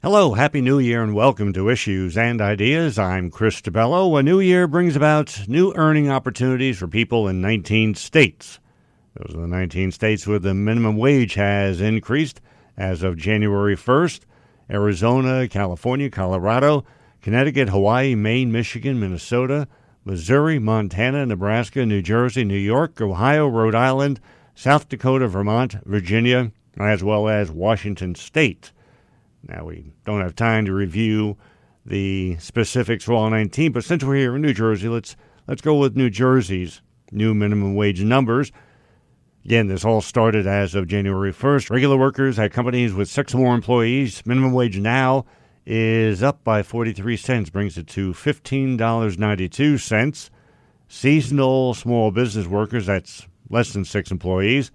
Hello, Happy New Year, and welcome to Issues and Ideas. I'm Chris DeBello. A new year brings about new earning opportunities for people in 19 states. Those are the 19 states where the minimum wage has increased as of January 1st. Arizona, California, Colorado, Connecticut, Hawaii, Maine, Michigan, Minnesota, Missouri, Montana, Nebraska, New Jersey, New York, Ohio, Rhode Island, South Dakota, Vermont, Virginia, as well as Washington State. Now, we don't have time to review the specifics for all 19, but since we're here in New Jersey, let's go with New Jersey's new minimum wage numbers. Again, this all started as of January 1st. Regular workers at companies with 6 or more employees, minimum wage now is up by 43 cents, brings it to $15.92. Seasonal small business workers, that's less than 6 employees,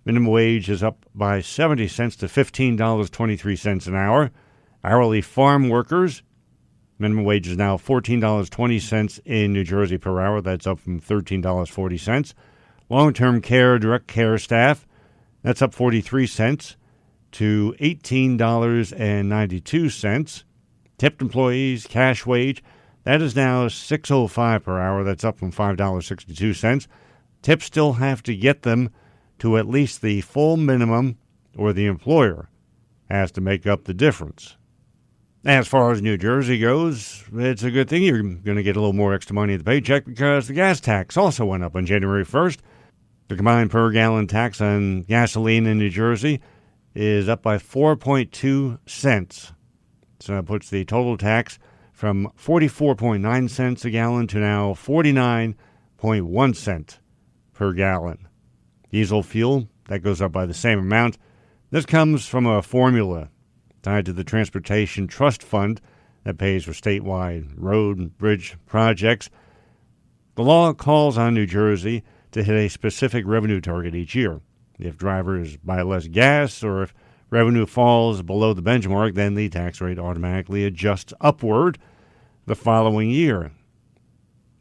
minimum wage is up by 70 cents to $15.23 an hour. Hourly farm workers, minimum wage is now $14.20 in New Jersey per hour. That's up from $13.40. Long-term care, direct care staff, that's up 43 cents to $18.92. Tipped employees, cash wage, that is now $6.05 per hour. That's up from $5.62. Tips still have to get them to at least the full minimum, or the employer has to make up the difference. As far as New Jersey goes, it's a good thing you're going to get a little more extra money in the paycheck because the gas tax also went up on January 1st. The combined per gallon tax on gasoline in New Jersey is up by 4.2 cents. So that puts the total tax from 44.9 cents a gallon to now 49.1 cents per gallon. Diesel fuel, that goes up by the same amount. This comes from a formula tied to the Transportation Trust Fund that pays for statewide road and bridge projects. The law calls on New Jersey to hit a specific revenue target each year. If drivers buy less gas or if revenue falls below the benchmark, then the tax rate automatically adjusts upward the following year.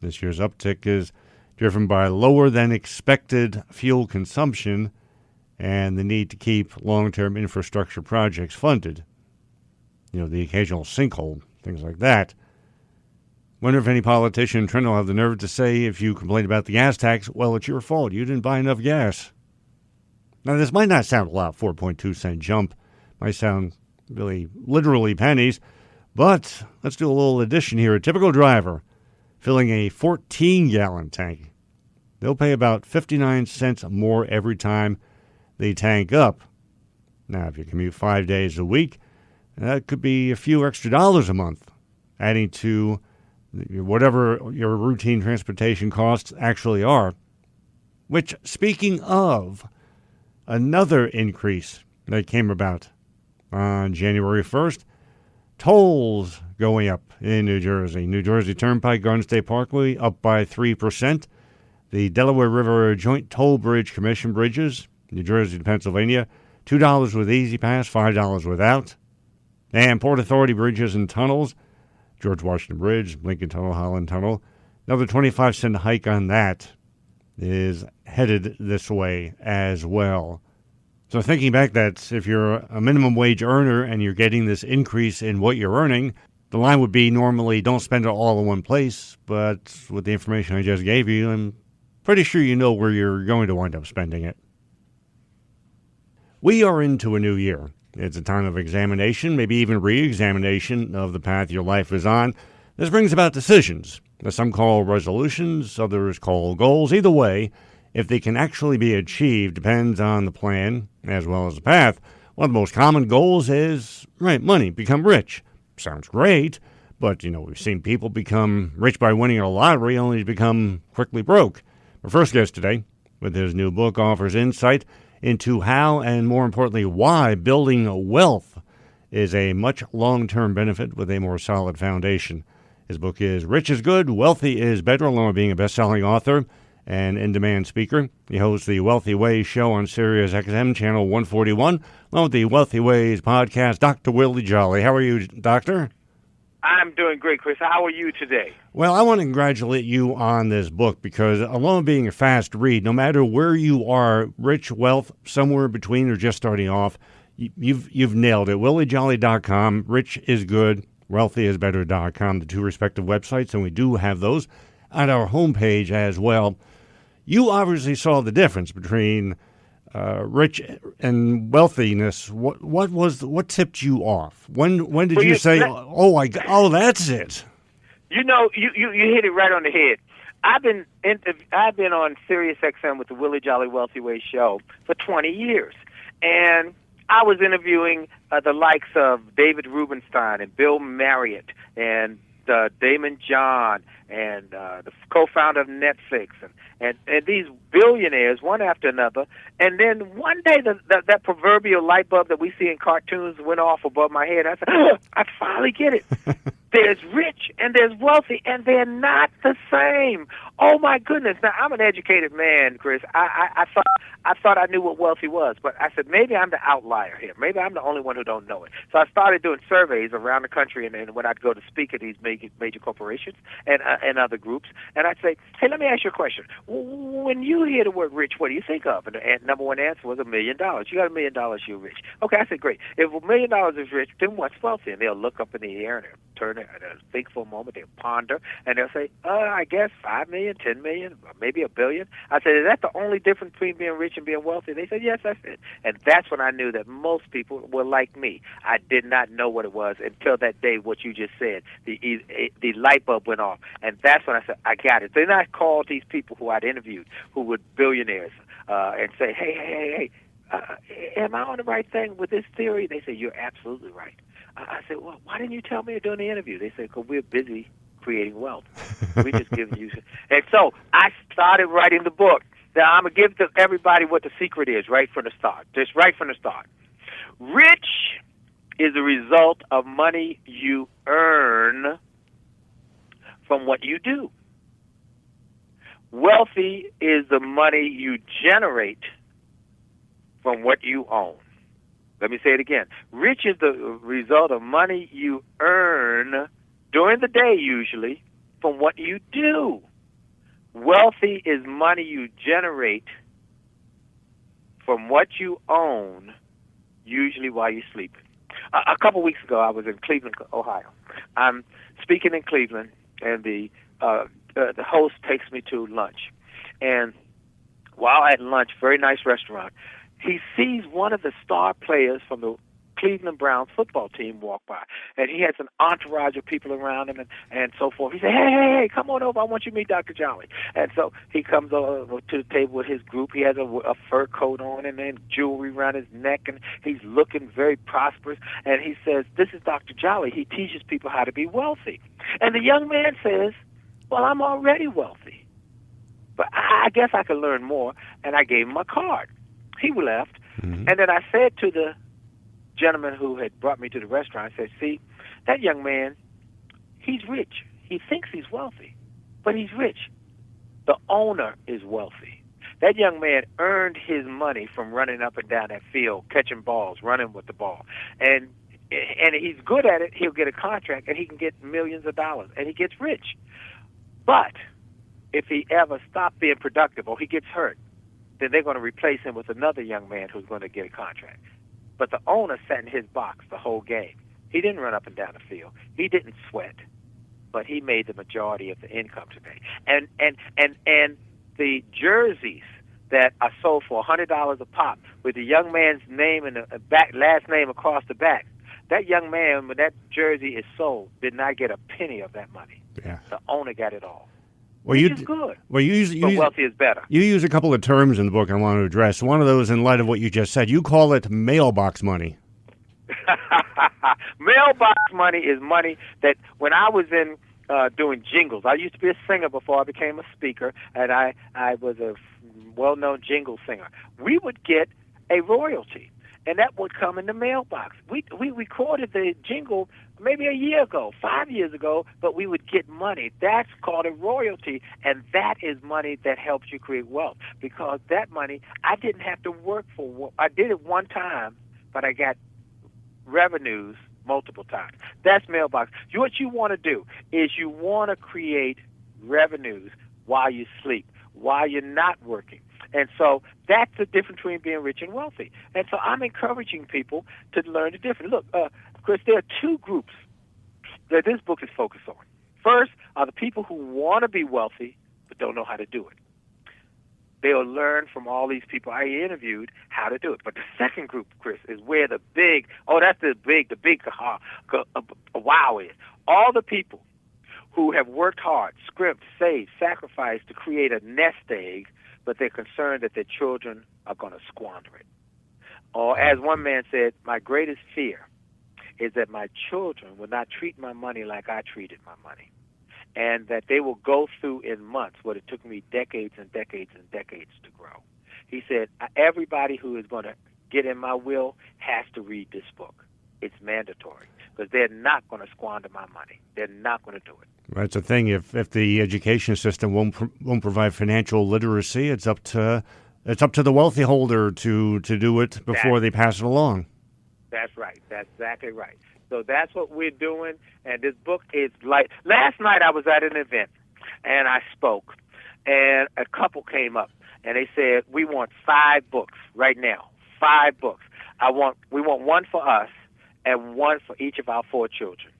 This year's uptick is driven by lower than expected fuel consumption and the need to keep long-term infrastructure projects funded. The occasional sinkhole, things like that. Wonder if any politician in Trenton will have the nerve to say, if you complain about the gas tax, well, it's your fault. You didn't buy enough gas. Now, this might not sound a lot, 4.2 cent jump. Might sound really literally pennies. But let's do a little addition here. A typical driver filling a 14-gallon tank, they'll pay about 59 cents more every time they tank up. Now, if you commute 5 days a week, that could be a few extra dollars a month, adding to whatever your routine transportation costs actually are. Which, speaking of, another increase that came about on January 1st, tolls going up in New Jersey. New Jersey Turnpike, Garden State Parkway, up by 3%. The Delaware River Joint Toll Bridge Commission bridges, New Jersey to Pennsylvania, $2 with Easy Pass, $5 without. And Port Authority bridges and tunnels, George Washington Bridge, Lincoln Tunnel, Holland Tunnel, another 25-cent hike on that is headed this way as well. So thinking back, that if you're a minimum wage earner and you're getting this increase in what you're earning, the line would be normally don't spend it all in one place. But with the information I just gave you, I'm pretty sure you know where you're going to wind up spending it. We are into a new year. It's a time of examination, maybe even re-examination of the path your life is on. This brings about decisions that some call resolutions, others call goals. Either way, if they can actually be achieved depends on the plan as well as the path. One of the most common goals is, money, become rich. Sounds great, but, we've seen people become rich by winning a lottery only to become quickly broke. Our first guest today, with his new book, offers insight into how and, more importantly, why building wealth is a much long-term benefit with a more solid foundation. His book is Rich is Good, Wealthy is Better, along with being a best-selling author and in-demand speaker. He hosts the Wealthy Ways show on Sirius XM Channel 141, along with the Wealthy Ways podcast. Dr. Willie Jolley. How are you, Doctor? I'm doing great, Chris. How are you today? Well, I want to congratulate you on this book because, along with being a fast read, no matter where you are, rich, wealth, somewhere between or just starting off, You've nailed it. WillieJolley.com. Rich is good. WealthyIsBetter.com, the two respective websites, and we do have those on our homepage as well. You obviously saw the difference between rich and wealthiness. What tipped you off? When did you say, that's it? You hit it right on the head. I've been on Sirius XM with the Willie Jolley Wealthy Way show for 20 years, and I was interviewing the likes of David Rubenstein and Bill Marriott and Damon John and the co-founder of Netflix and these billionaires one after another. And then one day that proverbial light bulb that we see in cartoons went off above my head. I said, I finally get it. There's rich and there's wealthy, and they're not the same. Oh my goodness! Now I'm an educated man, Chris. I thought I knew what wealthy was, but I said maybe I'm the outlier here. Maybe I'm the only one who don't know it. So I started doing surveys around the country, and when I'd go to speak at these major corporations and other groups, and I'd say, hey, let me ask you a question. When you hear the word rich, what do you think of? And the number one answer was $1 million. You got $1 million, you're rich. Okay, I said, great. If $1 million is rich, then what's wealthy? And they'll look up in the air and they'll turn it and they'll think for a moment, they'll ponder, and they'll say, I guess 5 million, 10 million, maybe $1 billion. I said, is that the only difference between being rich and being wealthy? They said, yes, that's it. And that's when I knew that most people were like me. I did not know what it was until that day, what you just said. The light bulb went off. And that's when I said, I got it. Then I called these people who I'd interviewed, who were billionaires, and say, hey, am I on the right thing with this theory? They said, you're absolutely right. I said, well, why didn't you tell me during the interview? They said, because we're busy creating wealth. We just giving you. And so I started writing the book. Now I'm going to give to everybody what the secret is right from the start. Just right from the start. Rich is a result of money you earn from what you do. Wealthy is the money you generate from what you own. Let me say it again. Rich is the result of money you earn during the day, usually, from what you do. Wealthy is money you generate from what you own, usually while you're sleeping. A couple weeks ago, I was in Cleveland, Ohio. I'm speaking in Cleveland, and the host takes me to lunch. And while at lunch, very nice restaurant, he sees one of the star players from the Cleveland Browns football team walk by. And he has an entourage of people around him and so forth. He said, hey, come on over. I want you to meet Dr. Jolley. And so he comes over to the table with his group. He has a fur coat on and then jewelry around his neck, and he's looking very prosperous. And he says, this is Dr. Jolley. He teaches people how to be wealthy. And the young man says, well, I'm already wealthy, but I guess I could learn more. And I gave him a card. He left. Mm-hmm. And then I said to the gentleman who had brought me to the restaurant, I said, see, that young man, he's rich. He thinks he's wealthy, but he's rich. The owner is wealthy. That young man earned his money from running up and down that field, catching balls, running with the ball. And he's good at it. He'll get a contract, and he can get millions of dollars, and he gets rich. But if he ever stops being productive or he gets hurt, then they're going to replace him with another young man who's going to get a contract. But the owner sat in his box the whole game. He didn't run up and down the field. He didn't sweat, but he made the majority of the income today. And the jerseys that are sold for $100 a pop with the young man's name and the last name across the back, that young man, when that jersey is sold, did not get a penny of that money. Yeah. The owner got it all. Well, which is good. Well, but wealthy is better. You use a couple of terms in the book I want to address. One of those, in light of what you just said, you call it mailbox money. Mailbox money is money that when I was in doing jingles, I used to be a singer before I became a speaker, and I was a well-known jingle singer. We would get a royalty, and that would come in the mailbox. We recorded the jingle maybe a year ago, 5 years ago, but we would get money. That's called a royalty, and that is money that helps you create wealth, because that money, I didn't have to work for. I did it one time, but I got revenues multiple times. That's mailbox. What you want to do is you want to create revenues while you sleep, while you're not working. And so that's the difference between being rich and wealthy. And so I'm encouraging people to learn the difference. Look, Chris, there are two groups that this book is focused on. First are the people who want to be wealthy but don't know how to do it. They'll learn from all these people I interviewed how to do it. But the second group, Chris, is where the big wow is. All the people who have worked hard, scrimped, saved, sacrificed to create a nest egg, but they're concerned that their children are going to squander it. Or as one man said, my greatest fear is that my children will not treat my money like I treated my money, and that they will go through in months what it took me decades and decades and decades to grow. He said, everybody who is going to get in my will has to read this book. It's mandatory, because they're not going to squander my money. They're not going to do it. That's the thing. If the education system won't provide financial literacy, it's up to the wealthy holder to do it before they pass it along. That's right. That's exactly right. So that's what we're doing, and this book is like, last night I was at an event, and I spoke, and a couple came up, and they said, we want 5 books right now, 5 books. We want one for us and one for each of our 4 children,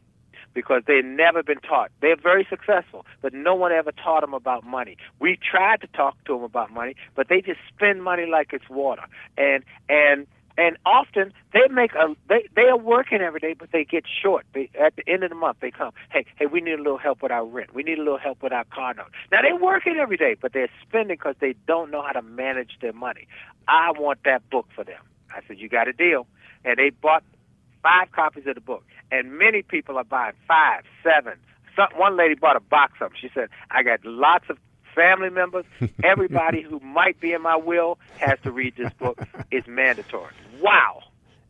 because they've never been taught. They're very successful, but no one ever taught them about money. We tried to talk to them about money, but they just spend money like it's water. And often they are working every day, but they get short. At the end of the month, they come, hey, we need a little help with our rent. We need a little help with our car note. Now, they're working every day, but they're spending because they don't know how to manage their money. I want that book for them. I said, you got a deal. And they bought 5 copies of the book. And many people are buying 5, 7. One lady bought a box of them. She said, I got lots of family members. Everybody who might be in my will has to read this book. It's mandatory. Wow.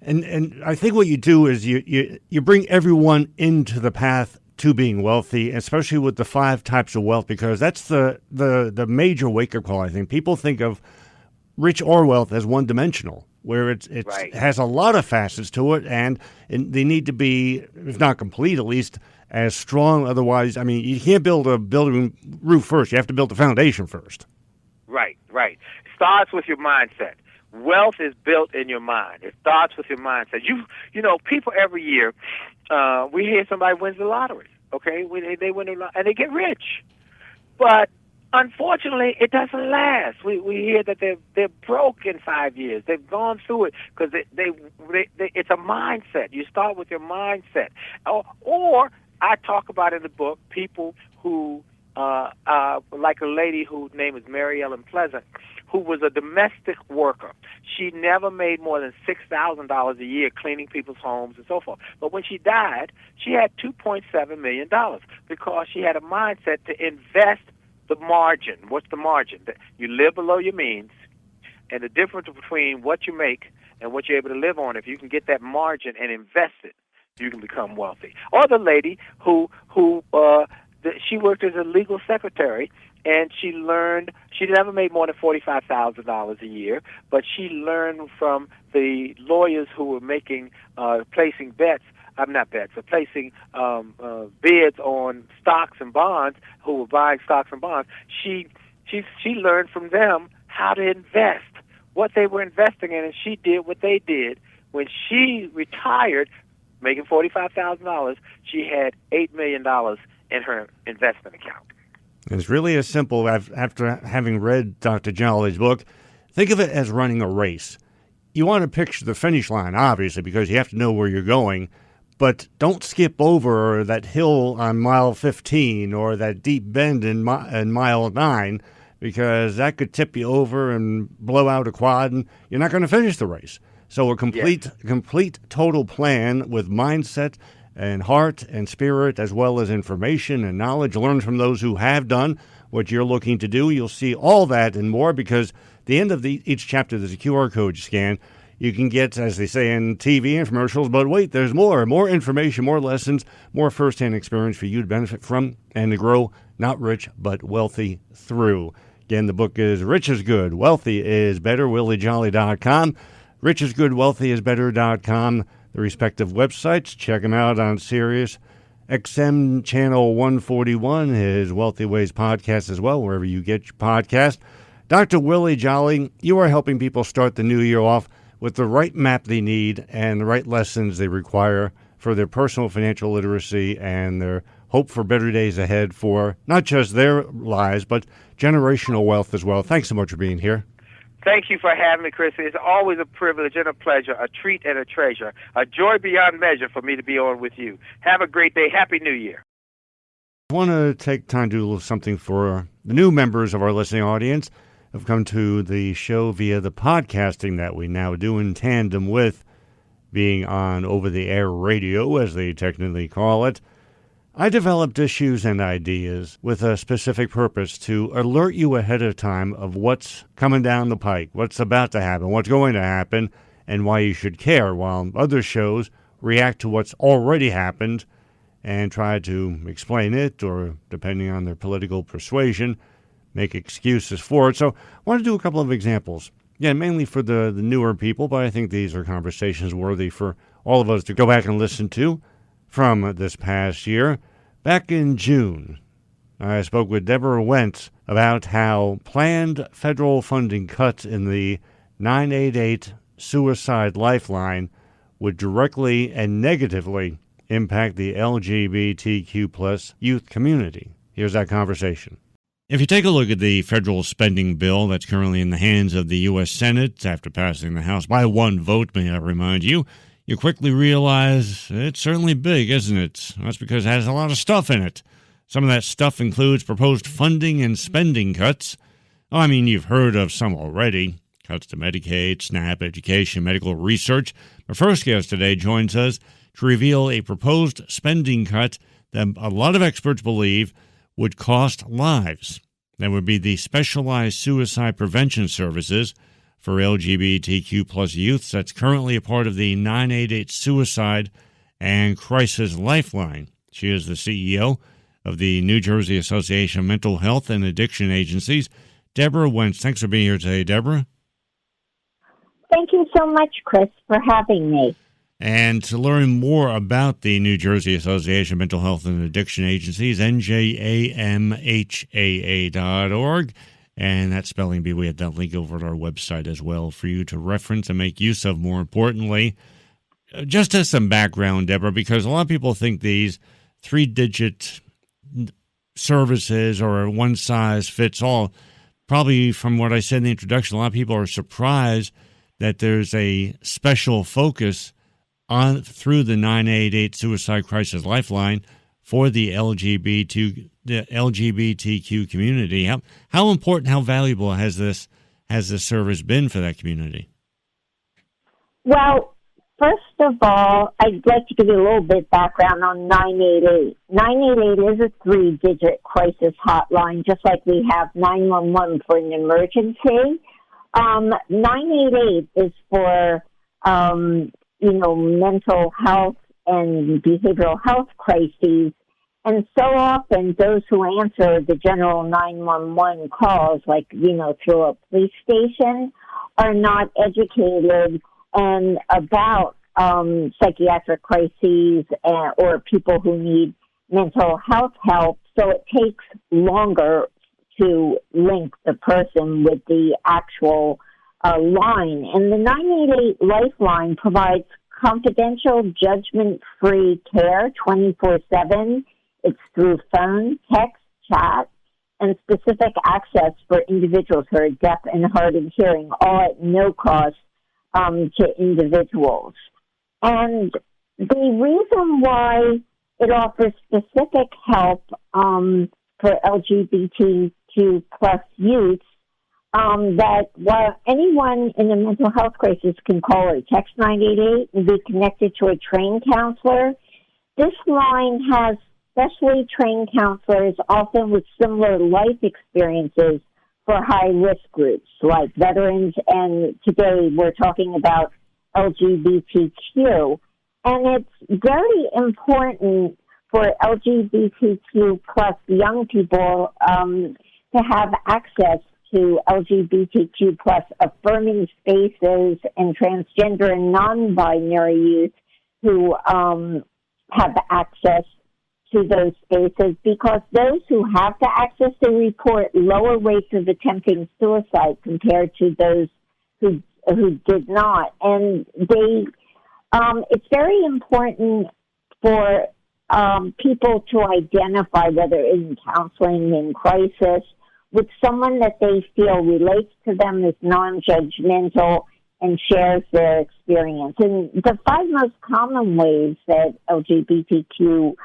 And I think what you do is you bring everyone into the path to being wealthy, especially with the 5 types of wealth, because that's the major wake-up call. I think people think of rich or wealth as one-dimensional, where it right. has a lot of facets to it, and they need to be, if not complete, at least as strong. Otherwise, I mean, you can't build a building roof first. You have to build the foundation first. Right. It starts with your mindset. Wealth is built in your mind. It starts with your mindset. You know, people every year, we hear somebody wins the lottery. Okay, they win the lottery and they get rich, but unfortunately, it doesn't last. We hear that they're broke in 5 years. They've gone through it because it's a mindset. You start with your mindset, or I talk about in the book people who, like a lady whose name is Mary Ellen Pleasant, who was a domestic worker. She never made more than $6,000 a year cleaning people's homes and so forth. But when she died, she had $2.7 million because she had a mindset to invest the margin. What's the margin? You live below your means, and the difference between what you make and what you're able to live on, if you can get that margin and invest it, you can become wealthy. Or the lady who she worked as a legal secretary, and she never made more than $45,000 a year, but she learned from the lawyers who were placing placing bids on stocks and bonds, who were buying stocks and bonds. She learned from them how to invest, what they were investing in, and she did what they did. When she retired, making $45,000, she had $8 million in her investment account. It's really as simple. After having read Dr. Jolley's book, think of it as running a race. You want to picture the finish line, obviously, because you have to know where you're going, but don't skip over that hill on mile 15 or that deep bend in mile 9, because that could tip you over and blow out a quad, and you're not going to finish the race. So a complete total plan with mindset and heart and spirit, as well as information and knowledge. Learn from those who have done what you're looking to do. You'll see all that and more, because at the end of each chapter, there's a QR code you scan. You can get, as they say in TV and commercials, but wait, there's more information, more lessons, more firsthand experience for you to benefit from and to grow, not rich, but wealthy through. Again, the book is Rich is Good, Wealthy is Better, WillieJolley.com. Rich is Good, Wealthy is Better.com. The respective websites. Check them out on Sirius XM Channel 141, his Wealthy Ways podcast as well, wherever you get your podcast. Dr. Willie Jolley, you are helping people start the new year off with the right map they need and the right lessons they require for their personal financial literacy and their hope for better days ahead for not just their lives, but generational wealth as well. Thanks so much for being here. Thank you for having me, Chris. It's always a privilege and a pleasure, a treat and a treasure, a joy beyond measure for me to be on with you. Have a great day. Happy New Year. I want to take time to do a little something for the new members of our listening audience who have come to the show via the podcasting that we now do in tandem with being on over-the-air radio, as they technically call it. I developed issues and ideas with a specific purpose to alert you ahead of time of what's coming down the pike, what's about to happen, what's going to happen, and why you should care, while other shows react to what's already happened and try to explain it, or, depending on their political persuasion, make excuses for it. So I want to do a couple of examples. Yeah, mainly for the newer people, but I think these are conversations worthy for all of us to go back and listen to from this past year. Back in June, I spoke with Debra Wentz about how planned federal funding cuts in the 988 suicide lifeline would directly and negatively impact the LGBTQ plus youth community. Here's that conversation. If you take a look at the federal spending bill that's currently in the hands of the U.S. Senate after passing the House by one vote, may I remind you, you quickly realize it's certainly big, isn't it? That's because it has a lot of stuff in it. Some of that stuff includes proposed funding and spending cuts. Oh, I mean, you've heard of some already. Cuts to Medicaid, SNAP, education, medical research. Our first guest today joins us to reveal a proposed spending cut that a lot of experts believe would cost lives. That would be the Specialized Suicide Prevention Services for LGBTQ plus youths that's currently a part of the 988 Suicide and Crisis Lifeline. She is the CEO of the New Jersey Association of Mental Health and Addiction Agencies. Debra Wentz, thanks for being here today, Debra. Thank you so much, Chris, for having me. And to learn more about the New Jersey Association of Mental Health and Addiction Agencies, njamhaa.org. And that spelling bee, we have that link over at our website as well for you to reference and make use of, more importantly. Just as some background, Debra, because a lot of people think these 3-digit services or one-size-fits-all. Probably from what I said in the introduction, a lot of people are surprised that there's a special focus on through the 988 Suicide Crisis Lifeline for the LGBTQ community. How important, how valuable has this service been for that community? Well, first of all, I'd like to give you a little bit background on 988. 988 is a 3-digit crisis hotline, just like we have 911 for an emergency. 988 is for, mental health and behavioral health crises. And so often those who answer the general 911 calls, like, through a police station, are not educated about psychiatric crises or people who need mental health help. So it takes longer to link the person with the actual line. And the 988 Lifeline provides confidential, judgment-free care 24/7. It's through phone, text, chat, and specific access for individuals who are deaf and hard of hearing, all at no cost to individuals. And the reason why it offers specific help for LGBTQ plus youths, that while anyone in a mental health crisis can call or text 988 and be connected to a trained counselor, this line has specially trained counselors, often with similar life experiences for high-risk groups like veterans, and today we're talking about LGBTQ. And it's very important for LGBTQ plus young people to have access to LGBTQ plus affirming spaces and transgender and non-binary youth who have access to those spaces because those who have the access to report lower rates of attempting suicide compared to those who did not. And it's very important for people to identify, whether in counseling, in crisis, with someone that they feel relates to them, is non-judgmental, and shares their experience. And the 5 most common ways that LGBTQ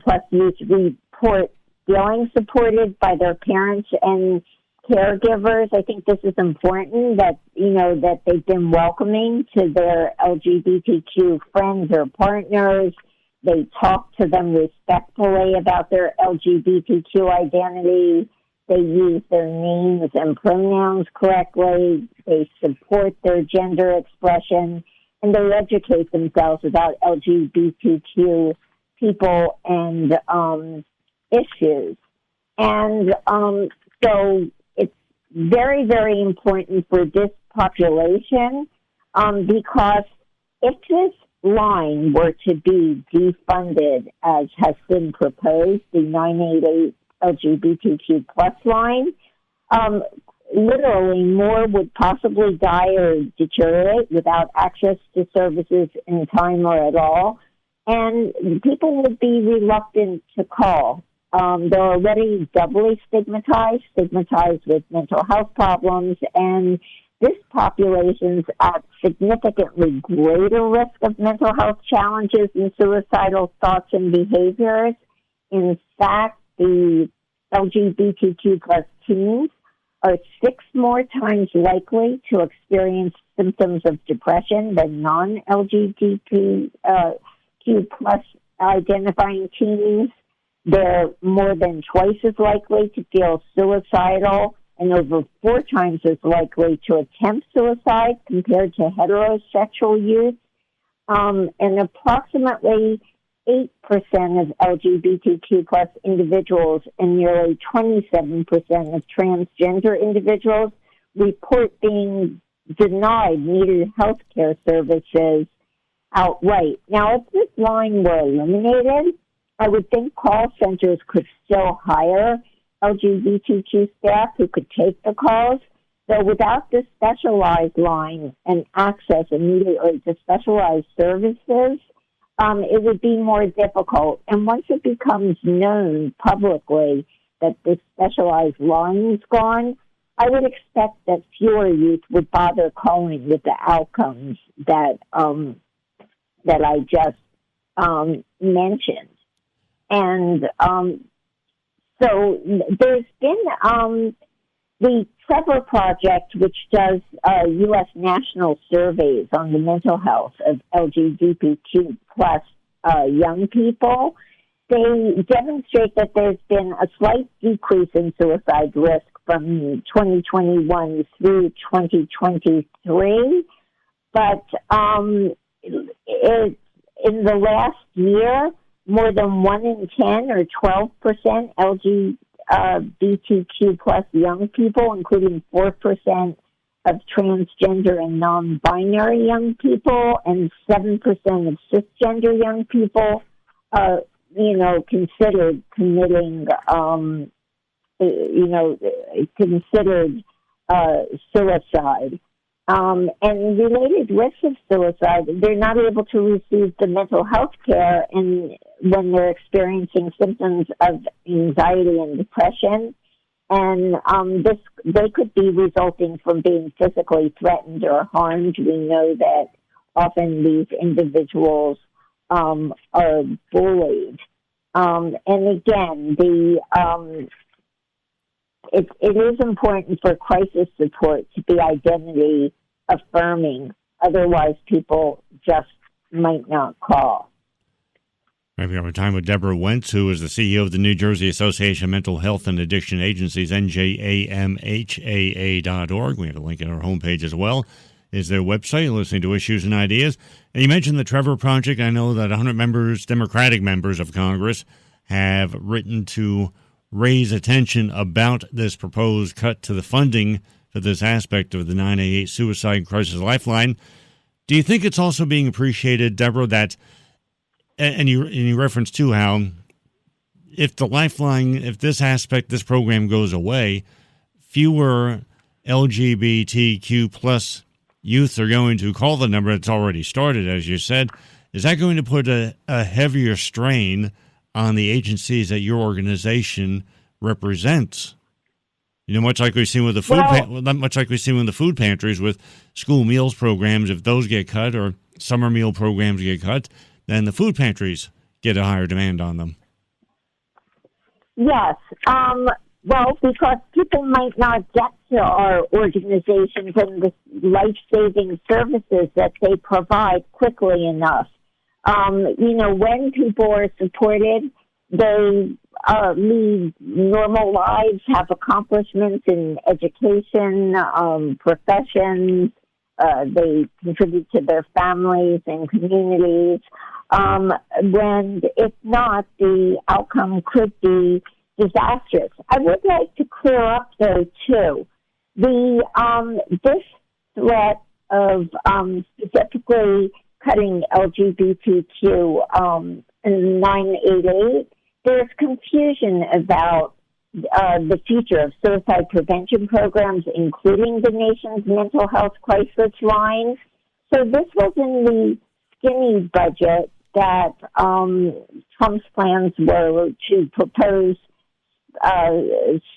plus youth report feeling supported by their parents and caregivers. I think this is important that, that they've been welcoming to their LGBTQ friends or partners. They talk to them respectfully about their LGBTQ identity. They use their names and pronouns correctly. They support their gender expression, and they educate themselves about LGBTQ people and issues. And so it's very, very important for this population because if this line were to be defunded, as has been proposed, the 988 LGBTQ plus line, literally more would possibly die or deteriorate without access to services in time or at all. And people would be reluctant to call. They're already doubly stigmatized with mental health problems, and this population's at significantly greater risk of mental health challenges and suicidal thoughts and behaviors. In fact, the LGBTQ plus teens are 6 more times likely to experience symptoms of depression than non-LGBTQ plus identifying teens. They're more than twice as likely to feel suicidal and over 4 times as likely to attempt suicide compared to heterosexual youth. And approximately 8% of LGBTQ plus individuals and nearly 27% of transgender individuals report being denied needed health care services outright. Now, if this line were eliminated, I would think call centers could still hire LGBTQ staff who could take the calls. So without this specialized line and access immediately to specialized services, it would be more difficult. And once it becomes known publicly that this specialized line is gone, I would expect that fewer youth would bother calling with the outcomes that I just mentioned. And so there's been the Trevor Project, which does U.S. national surveys on the mental health of LGBTQ plus young people. They demonstrate that there's been a slight decrease in suicide risk from 2021 through 2023, but in the last year, more than 1 in 10 or 12% LGBTQ plus young people, including 4% of transgender and non-binary young people and 7% of cisgender young people, considered committing, considered suicide. And related risks of suicide, they're not able to receive the mental health care when they're experiencing symptoms of anxiety and depression. And they could be resulting from being physically threatened or harmed. We know that often these individuals are bullied. And again, it is important for crisis support to be identity affirming. Otherwise, people just might not call. We have a time with Debra Wentz, who is the CEO of the New Jersey Association of Mental Health and Addiction Agencies, NJAMHAA.org. We have a link at our homepage as well. Is their website, listening to issues and ideas. And you mentioned the Trevor Project. I know that 100 members, Democratic members of Congress, have written to raise attention about this proposed cut to the funding for this aspect of the 988 Suicide Crisis Lifeline. Do you think it's also being appreciated, Deborah, that, and you referenced too how if the lifeline, if this program goes away, fewer LGBTQ plus youth are going to call the number that's already started, as you said. Is that going to put a heavier strain on the agencies that your organization represents? Much like we've seen with the food pantries with school meals programs. If those get cut or summer meal programs get cut, then the food pantries get a higher demand on them. Yes. Well, because people might not get to our organizations and the life-saving services that they provide quickly enough. When people are supported, they lead normal lives, have accomplishments in education, professions. They contribute to their families and communities. When, if not, the outcome could be disastrous. I would like to clear up, though, too, this threat of specifically cutting LGBTQ 988. There's confusion about the future of suicide prevention programs, including the nation's mental health crisis line. So this was in the skinny budget that Trump's plans were to propose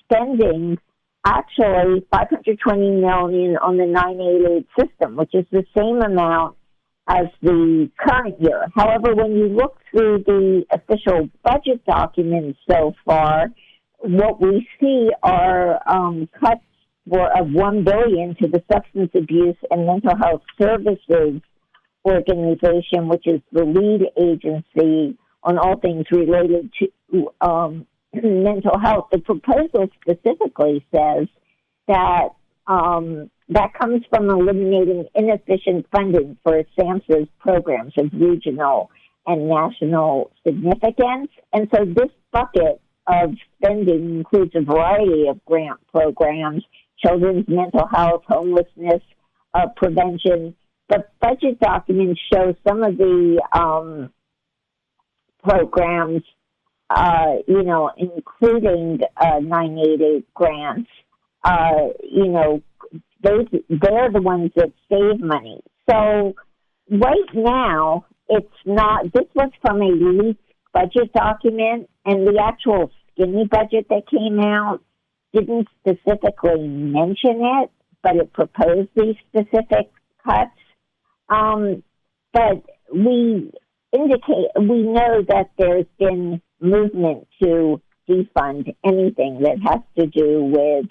spending actually $520 million on the 988 system, which is the same amount as the current year. However, when you look through the official budget documents so far, what we see are cuts of $1 billion to the Substance Abuse and Mental Health Services Organization, which is the lead agency on all things related to mental health. The proposal specifically says that that comes from eliminating inefficient funding for SAMHSA's programs of regional and national significance. And so this bucket of spending includes a variety of grant programs, children's mental health, homelessness prevention. The budget documents show some of the programs, including 988 grants, they're the ones that save money. So right now, it's not, this was from a leaked budget document, and the actual skinny budget that came out didn't specifically mention it, but it proposed these specific cuts. But we know that there's been movement to defund anything that has to do with,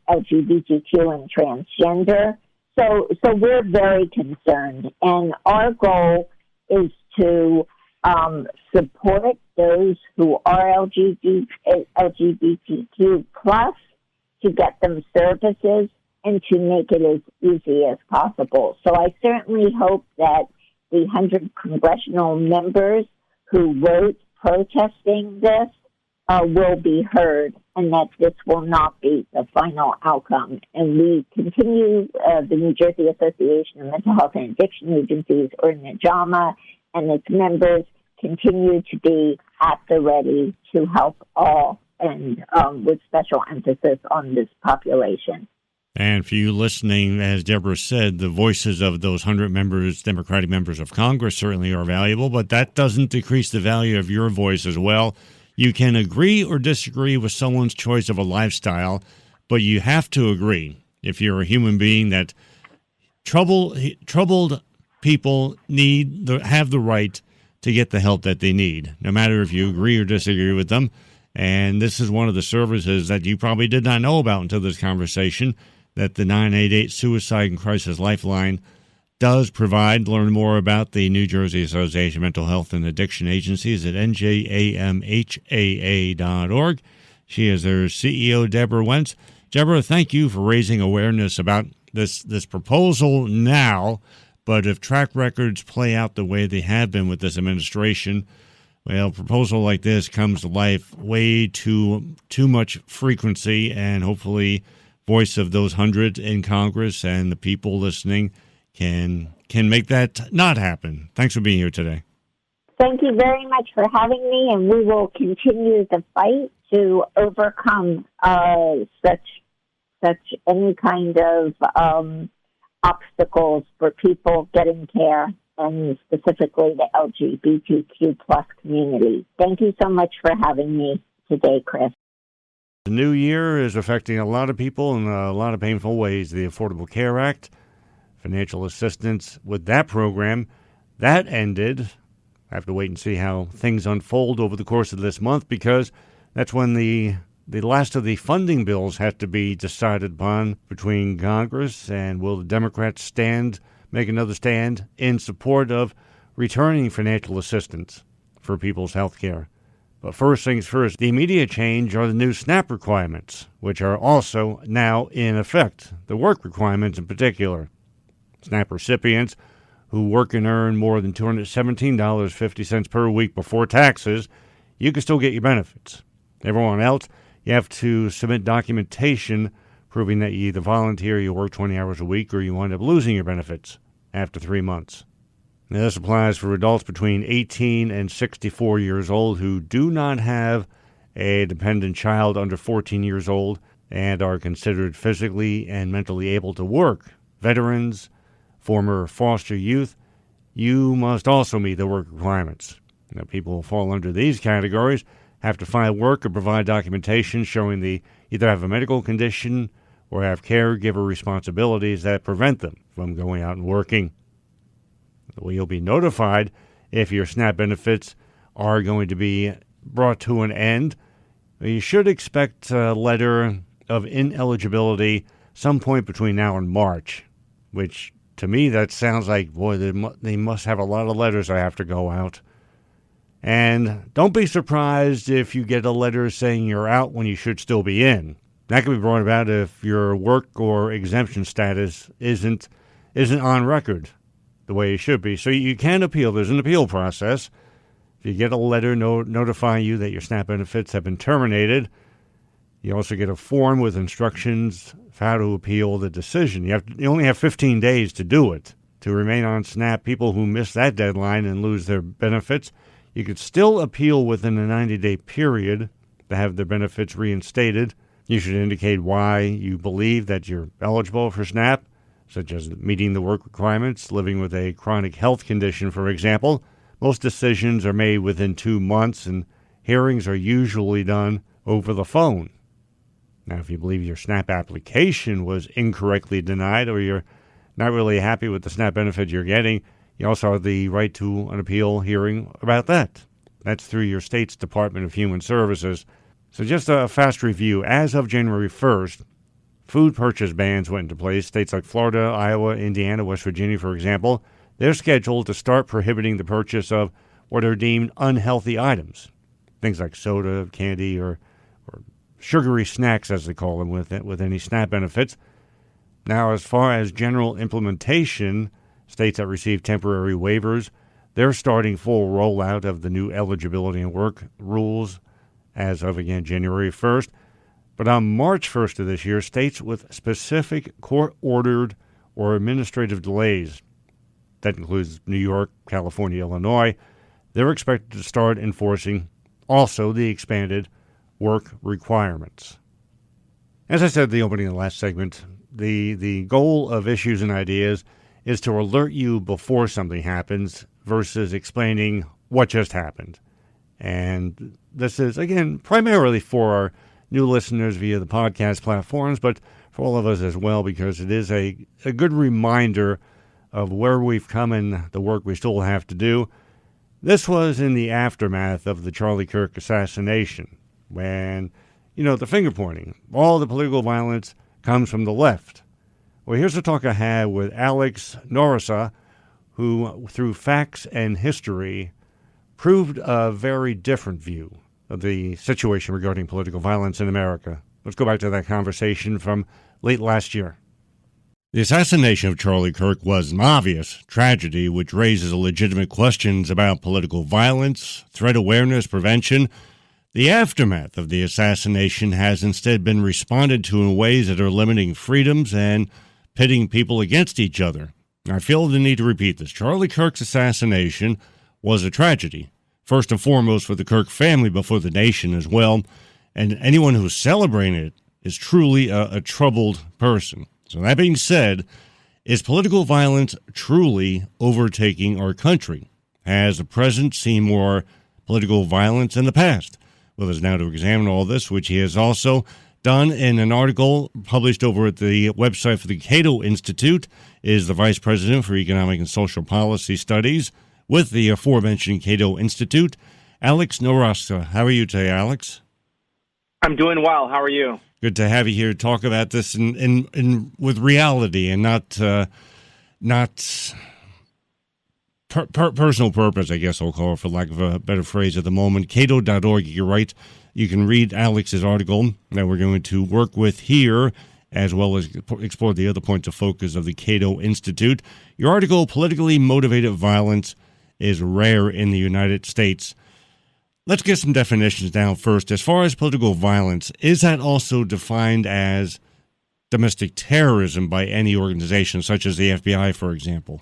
LGBTQ and transgender. So we're very concerned, and our goal is to support those who are LGBTQ plus, to get them services and to make it as easy as possible. So I certainly hope that the 100 congressional members who wrote protesting this will be heard, and that this will not be the final outcome. And we continue, the New Jersey Association of Mental Health and Addiction Agencies, or NJAMA, and its members continue to be at the ready to help all, and with special emphasis on this population. And for you listening, as Debra said, the voices of those 100 members, Democratic members of Congress, certainly are valuable, but that doesn't decrease the value of your voice as well. You can agree or disagree with someone's choice of a lifestyle, but you have to agree, if you're a human being, that troubled people have the right to get the help that they need, no matter if you agree or disagree with them. And this is one of the services that you probably did not know about until this conversation, that the 988 Suicide and Crisis Lifeline does provide. Learn more about the New Jersey Association of Mental Health and Addiction Agencies at njamhaa.org. She is their CEO, Debra Wentz. Debra, thank you for raising awareness about this proposal now, but if track records play out the way they have been with this administration, well, a proposal like this comes to life way too much frequency, and hopefully voice of those 100 in Congress and the people listening can make that not happen. Thanks for being here today. Thank you very much for having me, and we will continue the fight to overcome such any kind of obstacles for people getting care, and specifically the LGBTQ plus community. Thank you so much for having me today, Chris. The new year is affecting a lot of people in a lot of painful ways. The Affordable Care Act, financial assistance with that program, that ended. I have to wait and see how things unfold over the course of this month, because that's when the last of the funding bills have to be decided upon between Congress, and will the Democrats make another stand in support of returning financial assistance for people's health care. But first things first, the immediate change are the new SNAP requirements, which are also now in effect, the work requirements in particular. SNAP recipients who work and earn more than $217.50 per week before taxes, you can still get your benefits. Everyone else, you have to submit documentation proving that you either volunteer, you work 20 hours a week, or you wind up losing your benefits after 3 months. Now, this applies for adults between 18 and 64 years old who do not have a dependent child under 14 years old and are considered physically and mentally able to work. Veterans, former foster youth, you must also meet the work requirements. Now, people who fall under these categories have to find work or provide documentation showing they either have a medical condition or have caregiver responsibilities that prevent them from going out and working. Well, you'll be notified if your SNAP benefits are going to be brought to an end. You should expect a letter of ineligibility some point between now and March, which to me that sounds like, boy, they must have a lot of letters I have to go out. And don't be surprised if you get a letter saying you're out when you should still be in. That can be brought about if your work or exemption status isn't on record the way it should be. So you can appeal. There's an appeal process. If you get a letter notifying you that your SNAP benefits have been terminated, you also get a form with instructions for how to appeal the decision. You only have 15 days to do it. To remain on SNAP, people who miss that deadline and lose their benefits, you could still appeal within a 90-day period to have their benefits reinstated. You should indicate why you believe that you're eligible for SNAP, such as meeting the work requirements, living with a chronic health condition, for example. Most decisions are made within 2 months, and hearings are usually done over the phone. Now, if you believe your SNAP application was incorrectly denied, or you're not really happy with the SNAP benefit you're getting, you also have the right to an appeal hearing about that. That's through your state's Department of Human Services. So just a fast review. As of January 1st, food purchase bans went into place. States like Florida, Iowa, Indiana, West Virginia, for example, they're scheduled to start prohibiting the purchase of what are deemed unhealthy items. Things like soda, candy, or sugary snacks, as they call them, with any SNAP benefits. Now, as far as general implementation, states that receive temporary waivers, they're starting full rollout of the new eligibility and work rules as of, again, January 1st. But on March 1st of this year, states with specific court-ordered or administrative delays, that includes New York, California, Illinois, they're expected to start enforcing also the expanded work requirements. As I said in the opening of the last segment, the goal of Issues and Ideas is to alert you before something happens versus explaining what just happened. And this is, again, primarily for our new listeners via the podcast platforms, but for all of us as well, because it is a good reminder of where we've come and the work we still have to do. This was in the aftermath of the Charlie Kirk assassination, when, the finger-pointing, all the political violence comes from the left. Well, here's a talk I had with Alex Nowrasteh, who, through facts and history, proved a very different view of the situation regarding political violence in America. Let's go back to that conversation from late last year. The assassination of Charlie Kirk was an obvious tragedy which raises legitimate questions about political violence, threat awareness, prevention. The aftermath of the assassination has instead been responded to in ways that are limiting freedoms and pitting people against each other. I feel the need to repeat this. Charlie Kirk's assassination was a tragedy. First and foremost for the Kirk family, but for the nation as well. And anyone who's celebrating it is truly a troubled person. So that being said, is political violence truly overtaking our country? Has the president seen more political violence in the past? With us now to examine all this, which he has also done in an article published over at the website for the CATO Institute, is the Vice President for Economic and Social Policy Studies with the aforementioned CATO Institute, Alex Nowrasteh. How are you today, Alex? I'm doing well. How are you? Good to have you here to talk about this in with reality and not personal purpose, I guess I'll call it, for lack of a better phrase at the moment. Cato.org, you're right. You can read Alex's article that we're going to work with here, as well as explore the other points of focus of the CATO Institute. Your article, Politically Motivated Violence is Rare in the United States. Let's get some definitions down first. As far as political violence, is that also defined as domestic terrorism by any organization, such as the FBI, for example?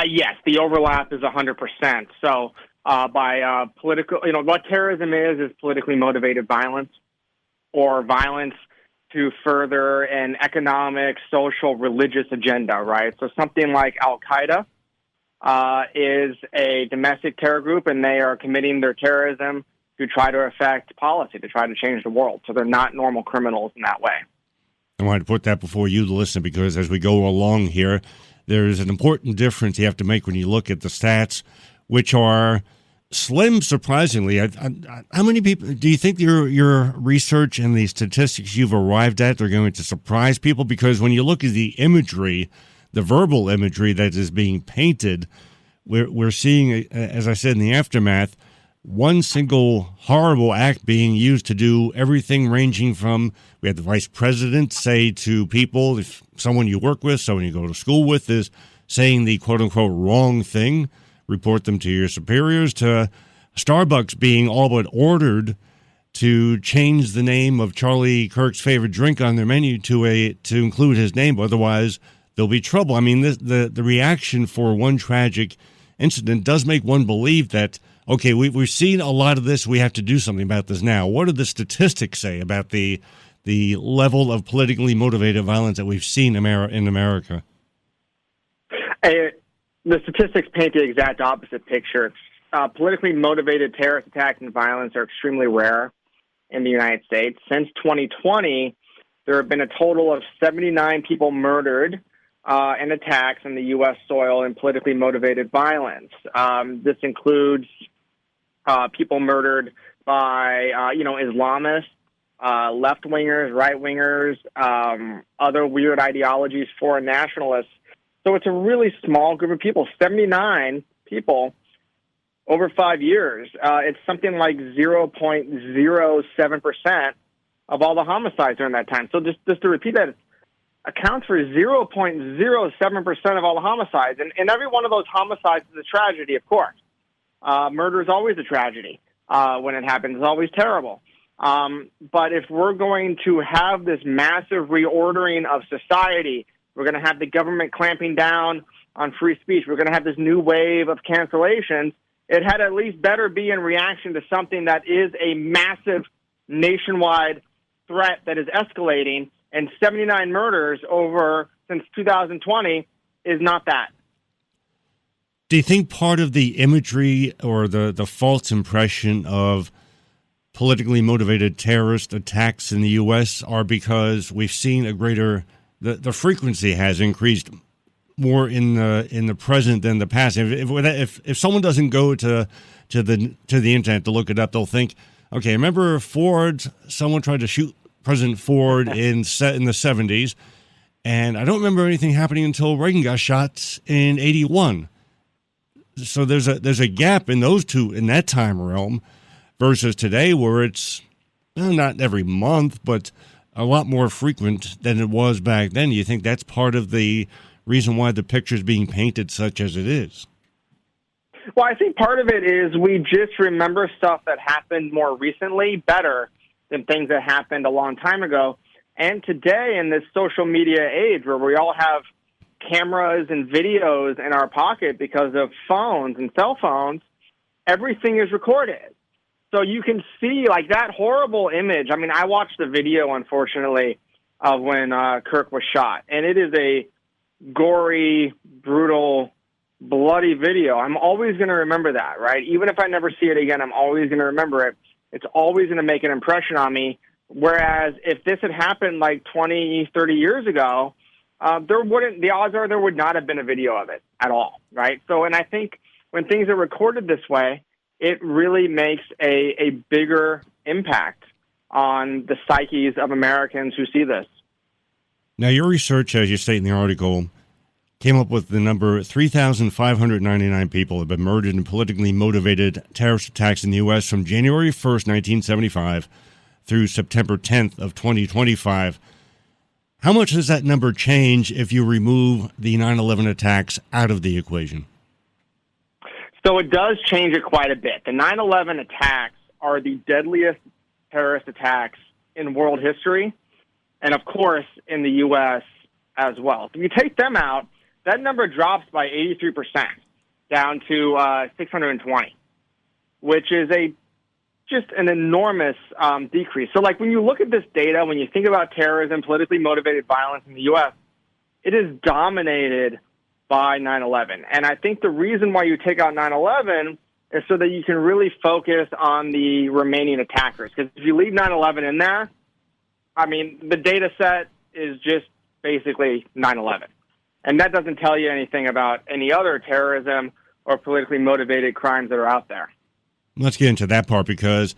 Yes, the overlap is 100%. So by political, what terrorism is politically motivated violence or violence to further an economic, social, religious agenda, right? So something like Al-Qaeda is a domestic terror group, and they are committing their terrorism to try to affect policy, to try to change the world. So they're not normal criminals in that way. I wanted to put that before you, the listener, because as we go along here, there's an important difference you have to make when you look at the stats, which are slim, surprisingly. How many people do you think your research and the statistics you've arrived at are going to surprise people? Because when you look at the imagery, the verbal imagery that is being painted, we're seeing, as I said, in the aftermath, one single horrible act being used to do everything ranging from, we had the vice president say to people, if someone you work with, someone you go to school with is saying the quote-unquote wrong thing, report them to your superiors, to Starbucks being all but ordered to change the name of Charlie Kirk's favorite drink on their menu to include his name, otherwise there'll be trouble. I mean, the reaction for one tragic incident does make one believe that, okay, we've seen a lot of this, we have to do something about this now. What do the statistics say about the level of politically motivated violence that we've seen in America? The statistics paint the exact opposite picture. Politically motivated terrorist attacks and violence are extremely rare in the United States. Since 2020, there have been a total of 79 people murdered in attacks on the U.S. soil in politically motivated violence. This includes people murdered by, Islamists, left-wingers, right-wingers, other weird ideologies, foreign nationalists. So it's a really small group of people, 79 people over 5 years. It's something like 0.07% of all the homicides during that time. So just to repeat that, it accounts for 0.07% of all the homicides. And every one of those homicides is a tragedy, of course. Murder is always a tragedy when it happens. It's always terrible. But if we're going to have this massive reordering of society, we're going to have the government clamping down on free speech, we're going to have this new wave of cancellations, it had at least better be in reaction to something that is a massive nationwide threat that is escalating, and 79 murders since 2020 is not that. Do you think part of the imagery or the false impression of politically motivated terrorist attacks in the U.S. are because we've seen a greater, the frequency has increased more in the present than the past? If someone doesn't go to the internet to look it up, they'll think, okay, remember Ford? Someone tried to shoot President Ford in the 70s, and I don't remember anything happening until Reagan got shot in 81. So there's a gap in those two, in that time realm, versus today where it's not every month, but a lot more frequent than it was back then. Do you think that's part of the reason why the picture is being painted such as it is? Well, I think part of it is we just remember stuff that happened more recently better than things that happened a long time ago. And today, in this social media age where we all have cameras and videos in our pocket because of phones and cell phones, everything is recorded. So you can see, like, that horrible image. I mean, I watched the video, unfortunately, of when Kirk was shot. And it is a gory, brutal, bloody video. I'm always going to remember that, right? Even if I never see it again, I'm always going to remember it. It's always going to make an impression on me. Whereas if this had happened like 20, 30 years ago, the odds are there would not have been a video of it at all, right? So, and I think when things are recorded this way, it really makes a bigger impact on the psyches of Americans who see this. Now, your research, as you state in the article, came up with the number 3,599 people have been murdered in politically motivated terrorist attacks in the U.S. from January 1st, 1975 through September 10th of 2025. How much does that number change if you remove the 9/11 attacks out of the equation? So it does change it quite a bit. The 9/11 attacks are the deadliest terrorist attacks in world history, and of course in the U.S. as well. So if you take them out, that number drops by 83%, down to 620, which is just an enormous decrease. So, like, when you look at this data, when you think about terrorism, politically motivated violence in the U.S., it is dominated by 9/11. And I think the reason why you take out 9/11 is so that you can really focus on the remaining attackers. Because if you leave 9/11 in there, I mean, the data set is just basically 9/11. And that doesn't tell you anything about any other terrorism or politically motivated crimes that are out there. Let's get into that part, because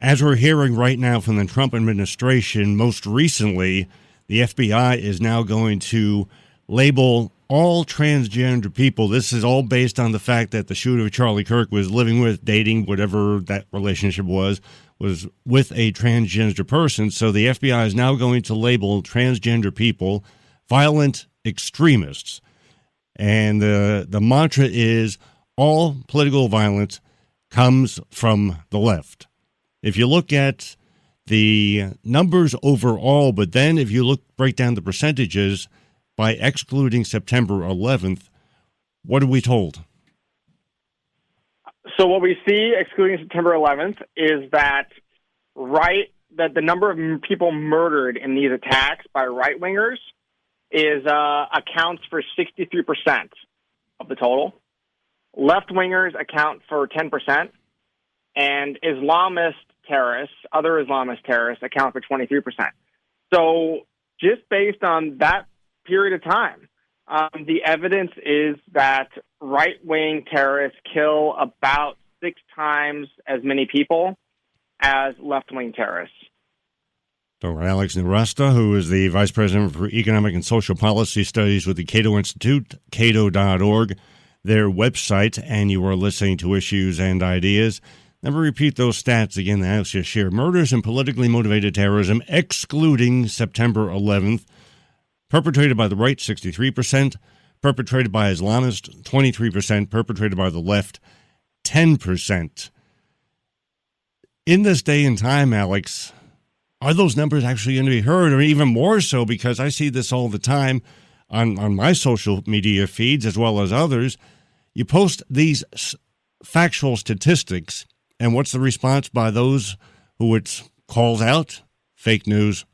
as we're hearing right now from the Trump administration, most recently, the FBI is now going to label all transgender people. This is all based on the fact that the shooter, Charlie Kirk, was living with, dating, whatever that relationship was with a transgender person. So the FBI is now going to label transgender people violent extremists. And the mantra is all political violence comes from the left. If you look at the numbers overall, but then if you break down the percentages by excluding September 11th, what are we told? So what we see, excluding September 11th, is that the number of people murdered in these attacks by right-wingers accounts for 63% of the total. Left-wingers account for 10%, and Islamist terrorists, other Islamist terrorists, account for 23%. So just based on that period of time, the evidence is that right-wing terrorists kill about 6 times as many people as left-wing terrorists. So Alex Nowrasteh, who is the Vice President for Economic and Social Policy Studies with the CATO Institute, cato.org, their website, and you are listening to Issues and Ideas. Let me repeat those stats again that Alex just shared. Murders and politically motivated terrorism, excluding September 11th, perpetrated by the right, 63%, perpetrated by Islamists, 23%, perpetrated by the left, 10%. In this day and time, Alex, are those numbers actually going to be heard, or even more so, because I see this all the time on my social media feeds as well as others. You post these factual statistics, and what's the response by those who it calls out? Fake news.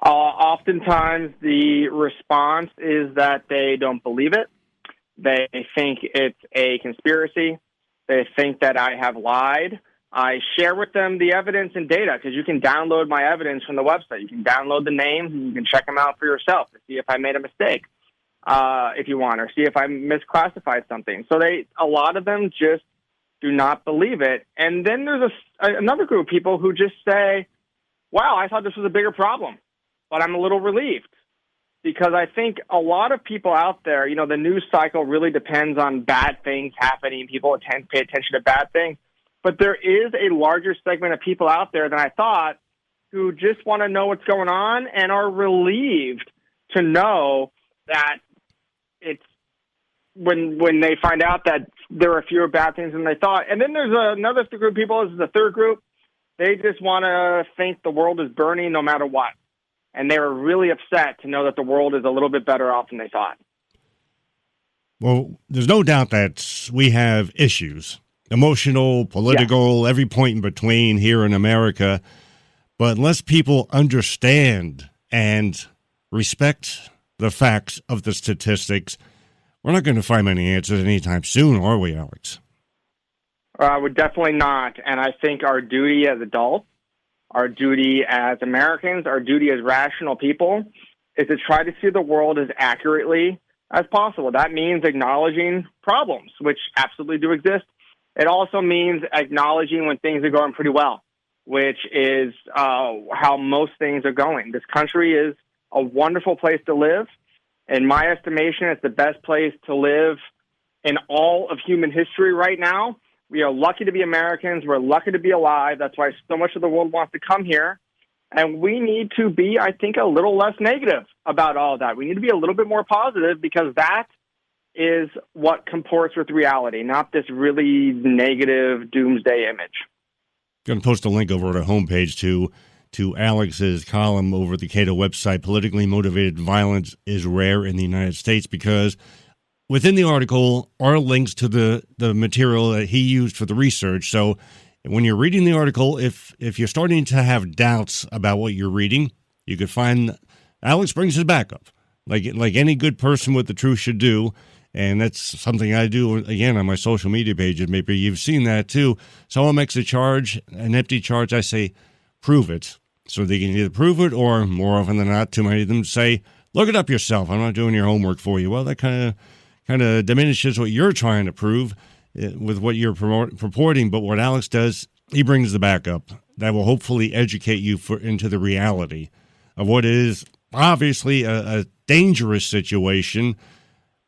Oftentimes the response is that they don't believe it. They think it's a conspiracy. They think that I have lied. I share with them the evidence and data, because you can download my evidence from the website. You can download the names and you can check them out for yourself to see if I made a mistake, if you want, or see if I misclassified something. So a lot of them just do not believe it. And then there's another group of people who just say, wow, I thought this was a bigger problem, but I'm a little relieved. Because I think a lot of people out there, the news cycle really depends on bad things happening. People tend to pay attention to bad things. But there is a larger segment of people out there than I thought who just want to know what's going on and are relieved to know that it's when they find out that there are fewer bad things than they thought. And then there's another group of people, this is the third group, they just want to think the world is burning no matter what. and they were really upset to know that the world is a little bit better off than they thought. Well, there's no doubt that we have issues, emotional, political, every point in between here in America. But unless people understand and respect the facts of the statistics, we're not going to find many answers anytime soon, are we, Alex? We're definitely not. And I think our duty as adults, our duty as Americans, our duty as rational people is to try to see the world as accurately as possible. That means acknowledging problems, which absolutely do exist. It also means acknowledging when things are going pretty well, which is how most things are going. This country is a wonderful place to live. In my estimation, it's the best place to live in all of human history right now. We are lucky to be Americans. We're lucky to be alive. That's why so much of the world wants to come here. And we need to be, I think, a little less negative about all of that. We need to be a little bit more positive, because that is what comports with reality, not this really negative doomsday image. I'm going to post a link over at our homepage to Alex's column over at the CATO website, Politically Motivated Violence is Rare in the United States, because within the article are links to the material that he used for the research. So when you're reading the article, if you're starting to have doubts about what you're reading, you could find Alex brings his backup, like any good person with the truth should do. And that's something I do, again, on my social media pages. Maybe you've seen that, too. Someone makes a charge, an empty charge, I say, prove it. So they can either prove it, or more often than not, too many of them say, look it up yourself. I'm not doing your homework for you. Well, that kind of diminishes what you're trying to prove with what you're purporting. But what Alex does, he brings the backup that will hopefully educate you into the reality of what is obviously a dangerous situation.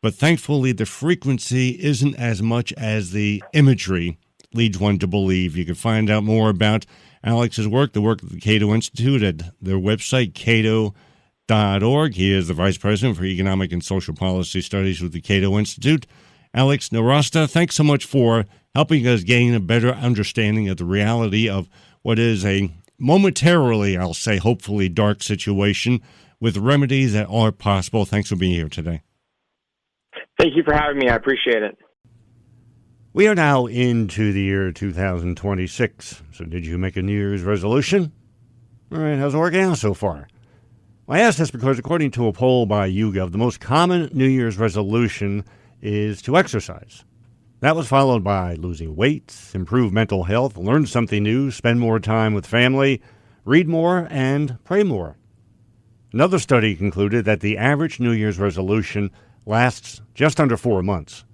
But thankfully, the frequency isn't as much as the imagery leads one to believe. You can find out more about Alex's work, the work of the CATO Institute, at their website, cato.org. He is the Vice President for Economic and Social Policy Studies with the CATO Institute. Alex Nowrasteh, thanks so much for helping us gain a better understanding of the reality of what is a momentarily, I'll say, hopefully dark situation with remedies that are possible. Thanks for being here today. Thank you for having me. I appreciate it. We are now into the year 2026. So did you make a New Year's resolution? All right, how's it working out so far? Well, I ask this because according to a poll by YouGov, the most common New Year's resolution is to exercise. That was followed by losing weight, improve mental health, learn something new, spend more time with family, read more, and pray more. Another study concluded that the average New Year's resolution lasts just under 4 months.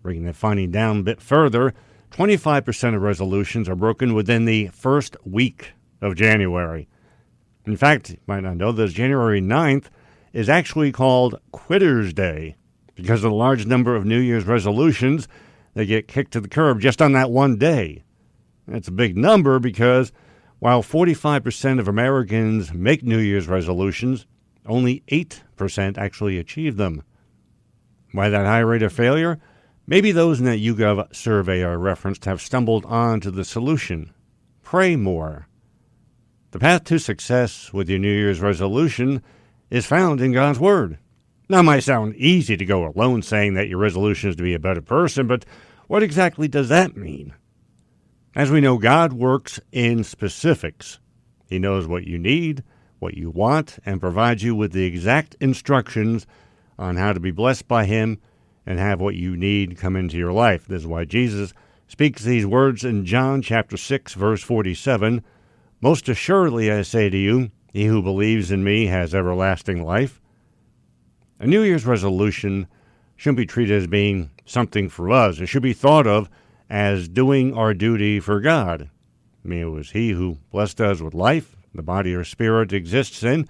Bringing the finding down a bit further, 25% of resolutions are broken within the first week of January. In fact, you might not know this, January 9th is actually called Quitter's Day because of the large number of New Year's resolutions that get kicked to the curb just on that one day. That's a big number because while 45% of Americans make New Year's resolutions, only 8% actually achieve them. Why that high rate of failure? Maybe those in that YouGov survey are referenced have stumbled onto the solution. Pray more. The path to success with your New Year's resolution is found in God's Word. Now, it might sound easy to go alone saying that your resolution is to be a better person, but what exactly does that mean? As we know, God works in specifics. He knows what you need, what you want, and provides you with the exact instructions on how to be blessed by Him and have what you need come into your life. This is why Jesus speaks these words in John chapter 6, verse 47. Most assuredly I say to you, he who believes in me has everlasting life. A New Year's resolution shouldn't be treated as being something for us. It should be thought of as doing our duty for God. I mean, it was He who blessed us with life, the body or spirit exists in.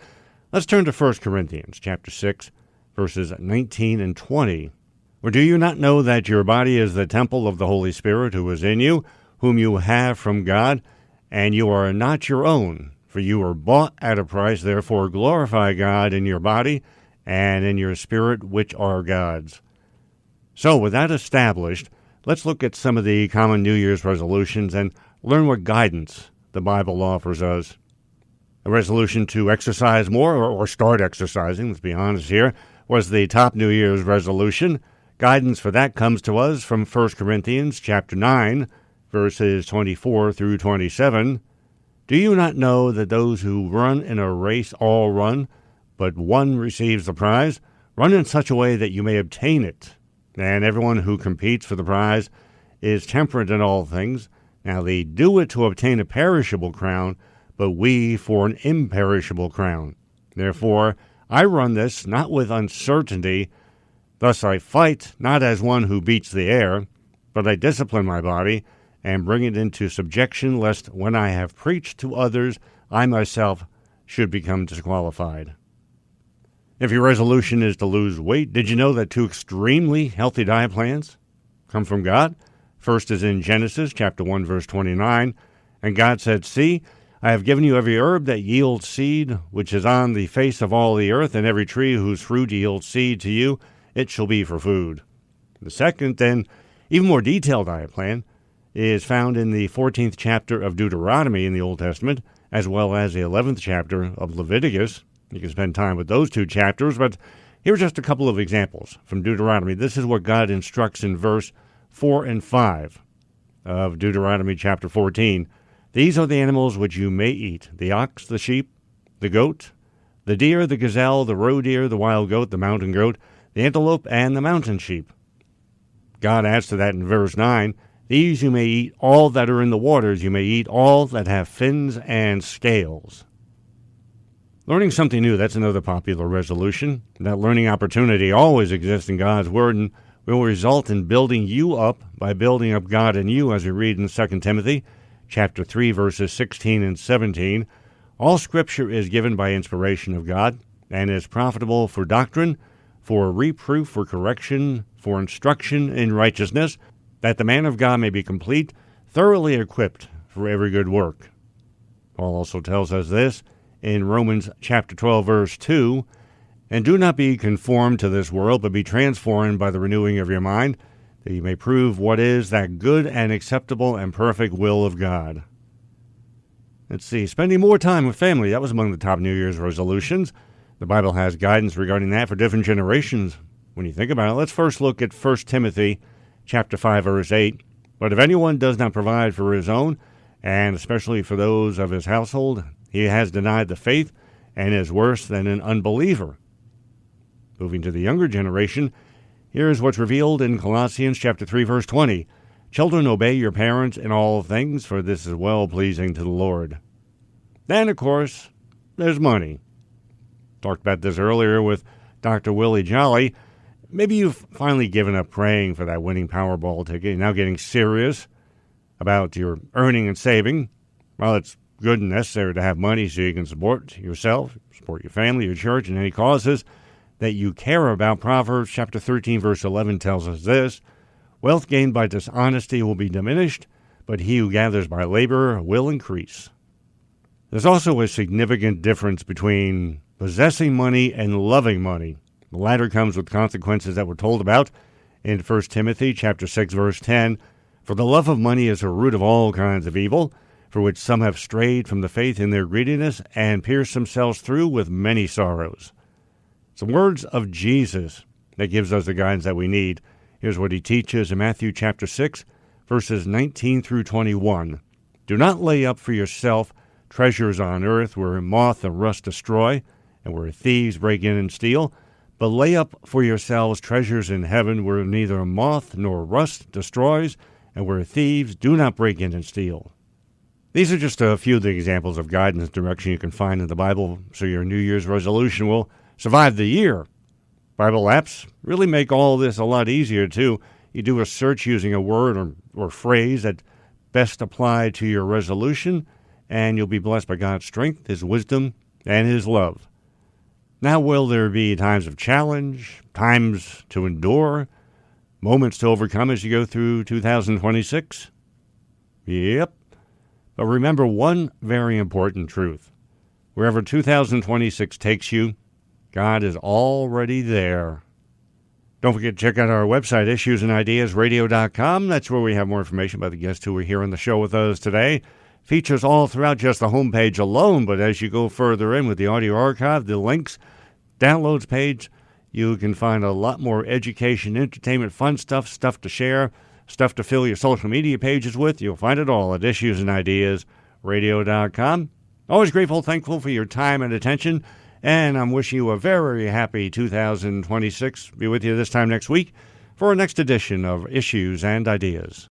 Let's turn to 1 Corinthians chapter 6, verses 19 and 20. Or do you not know that your body is the temple of the Holy Spirit who is in you, whom you have from God, and you are not your own? For you were bought at a price, therefore glorify God in your body and in your spirit, which are God's. So, with that established, let's look at some of the common New Year's resolutions and learn what guidance the Bible offers us. A resolution to exercise more or start exercising, let's be honest here, was the top New Year's resolution. Guidance for that comes to us from 1 Corinthians chapter 9, verses 24 through 27. Do you not know that those who run in a race all run, but one receives the prize? Run in such a way that you may obtain it. And everyone who competes for the prize is temperate in all things. Now they do it to obtain a perishable crown, but we for an imperishable crown. Therefore, I run this not with uncertainty. Thus I fight not as one who beats the air, but I discipline my body and bring it into subjection, lest when I have preached to others, I myself should become disqualified. If your resolution is to lose weight, did you know that 2 extremely healthy diet plans come from God? First is in Genesis chapter 1, verse 29. And God said, See, I have given you every herb that yields seed, which is on the face of all the earth, and every tree whose fruit yields seed to you, it shall be for food. The second, and even more detailed diet plan is found in the 14th chapter of Deuteronomy in the Old Testament, as well as the 11th chapter of Leviticus. You can spend time with those two chapters, but here are just a couple of examples from Deuteronomy. This is what God instructs in verse 4 and 5 of Deuteronomy chapter 14. These are the animals which you may eat, the ox, the sheep, the goat, the deer, the gazelle, the roe deer, the wild goat, the mountain goat, the antelope, and the mountain sheep. God adds to that in verse 9, These you may eat all that are in the waters, you may eat all that have fins and scales. Learning something new, that's another popular resolution. That learning opportunity always exists in God's Word and will result in building you up by building up God in you, as we read in 2 Timothy chapter 3, verses 16 and 17. All Scripture is given by inspiration of God and is profitable for doctrine, for reproof, for correction, for instruction in righteousness, that the man of God may be complete, thoroughly equipped for every good work. Paul also tells us this in Romans chapter 12, verse 2, And do not be conformed to this world, but be transformed by the renewing of your mind, that you may prove what is that good and acceptable and perfect will of God. Let's see, spending more time with family, that was among the top New Year's resolutions. The Bible has guidance regarding that for different generations. When you think about it, let's first look at 1 Timothy chapter 5, verse 8. But if anyone does not provide for his own, and especially for those of his household, he has denied the faith and is worse than an unbeliever. Moving to the younger generation, here is what's revealed in Colossians chapter 3, verse 20. Children, obey your parents in all things, for this is well-pleasing to the Lord. Then, of course, there's money. Talked about this earlier with Dr. Willie Jolley. Maybe you've finally given up praying for that winning Powerball ticket. You're now getting serious about your earning and saving. Well, it's good and necessary to have money so you can support yourself, support your family, your church, and any causes that you care about. Proverbs chapter 13, verse 11 tells us this, Wealth gained by dishonesty will be diminished, but he who gathers by labor will increase. There's also a significant difference between possessing money and loving money. The latter comes with consequences that we're told about in 1 Timothy chapter 6, verse 10. For the love of money is a root of all kinds of evil, for which some have strayed from the faith in their greediness and pierced themselves through with many sorrows. Some words of Jesus that gives us the guidance that we need. Here's what he teaches in Matthew chapter 6, verses 19 through 21. Do not lay up for yourself treasures on earth where moth and rust destroy, and where thieves break in and steal, but lay up for yourselves treasures in heaven where neither moth nor rust destroys, and where thieves do not break in and steal. These are just a few of the examples of guidance and direction you can find in the Bible so your New Year's resolution will survive the year. Bible apps really make all this a lot easier, too. You do a search using a word or phrase that best apply to your resolution, and you'll be blessed by God's strength, His wisdom, and His love. Now, will there be times of challenge, times to endure, moments to overcome as you go through 2026? Yep. But remember one very important truth. Wherever 2026 takes you, God is already there. Don't forget to check out our website, issuesandideasradio.com. That's where we have more information about the guests who were here on the show with us today. features all throughout just the homepage alone, but as you go further in with the audio archive, the links, downloads page, you can find a lot more education, entertainment, fun stuff, stuff to share, stuff to fill your social media pages with. You'll find it all at issuesandideasradio.com. Always grateful, thankful for your time and attention, and I'm wishing you a very happy 2026. Be with you this time next week for our next edition of Issues and Ideas.